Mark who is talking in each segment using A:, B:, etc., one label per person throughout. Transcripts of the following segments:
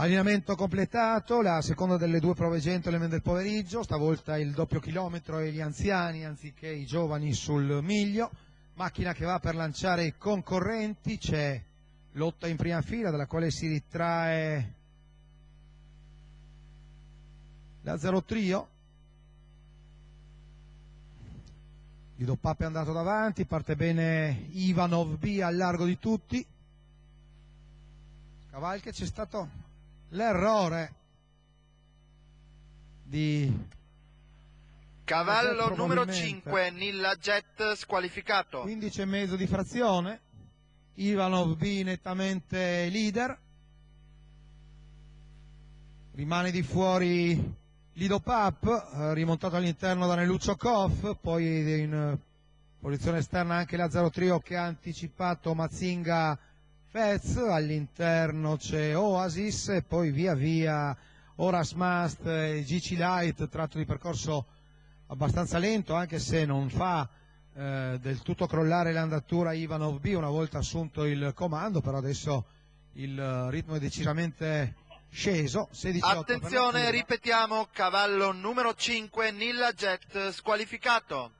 A: Allenamento completato, la seconda delle due prove gentleman del pomeriggio, stavolta il doppio chilometro e gli anziani anziché i giovani sul miglio. Macchina che va per lanciare i concorrenti, c'è lotta in prima fila dalla quale si ritrae la Zero Trio. Lido Papp è andato davanti, parte bene Ivanov B al largo di tutti. Scavalca, c'è stato l'errore di
B: cavallo numero 5, Nilla Jet, squalificato.
A: 15,5 di frazione. Ivanov B nettamente leader, rimane di fuori Lido Papp, rimontato all'interno da Neluccio Koff, poi in posizione esterna anche la Zero Trio che ha anticipato Mazinga Fez, all'interno c'è Oasis e poi via via Horace Mast e GC Light, tratto di percorso abbastanza lento anche se non fa del tutto crollare l'andatura Ivanov B una volta assunto il comando, però adesso il ritmo è decisamente sceso. 16-8.
B: Attenzione, ripetiamo, cavallo numero 5, Nilla Jet, squalificato.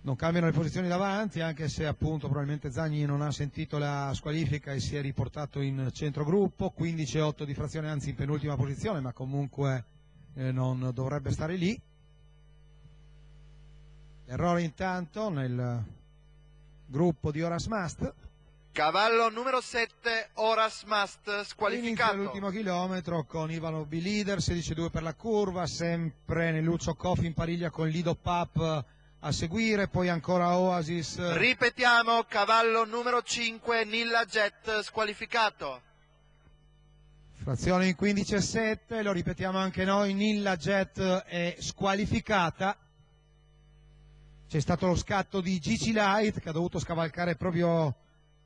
A: Non cambiano le posizioni davanti, anche se appunto probabilmente Zagni non ha sentito la squalifica e si è riportato in centrogruppo. 15,8 di frazione, anzi in penultima posizione, ma comunque non dovrebbe stare lì. Errore intanto nel gruppo di Horace Mast.
B: Cavallo numero 7, Horace Mast, squalificato.
A: Inizia l'ultimo chilometro con Ivanov B leader, 16,2 per la curva, sempre Neluccio Koff in pariglia con Lido Papp a seguire, poi ancora Oasis.
B: Ripetiamo, cavallo numero 5, Nilla Jet, squalificato.
A: Frazione in 15,7, lo ripetiamo anche noi, Nilla Jet è squalificata. C'è stato lo scatto di GC Light che ha dovuto scavalcare proprio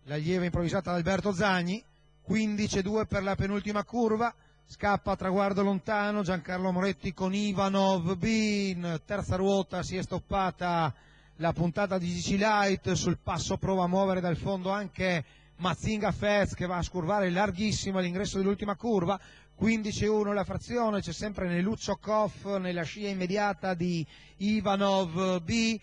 A: l'allieva improvvisata da Alberto Zagni. 15,2 per la penultima curva, scappa a traguardo lontano Giancarlo Moretti con Ivanov B, in terza ruota si è stoppata la puntata di GC Light, sul passo prova a muovere dal fondo anche Mazinga Fez che va a scurvare larghissimo all'ingresso dell'ultima curva. 15,1 la frazione, c'è sempre Neluccio Koff nella scia immediata di Ivanov B,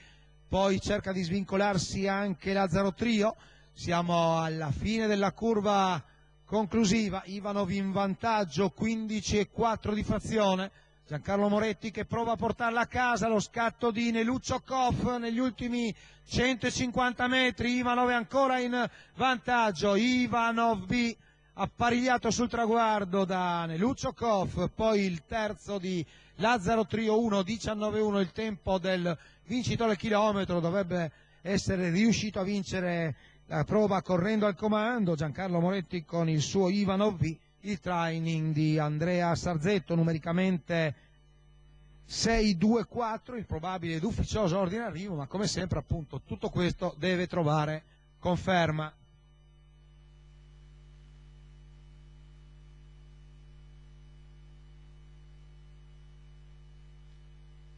A: poi cerca di svincolarsi anche la Zero Trio. Siamo alla fine della curva conclusiva, Ivanov in vantaggio, 15,4 di frazione, Giancarlo Moretti che prova a portarla a casa, lo scatto di Neluccio Koff negli ultimi 150 metri, Ivanov è ancora in vantaggio, Ivanov B apparigliato sul traguardo da Neluccio Koff, poi il terzo di Lazzaro Trio 1, 19,1 il tempo del vincitore chilometro, dovrebbe essere riuscito a vincere la prova correndo al comando, Giancarlo Moretti con il suo Ivanov B, il training di Andrea Sarzetto, numericamente 6-2-4, il probabile ed ufficioso ordine arrivo, ma come sempre appunto tutto questo deve trovare conferma.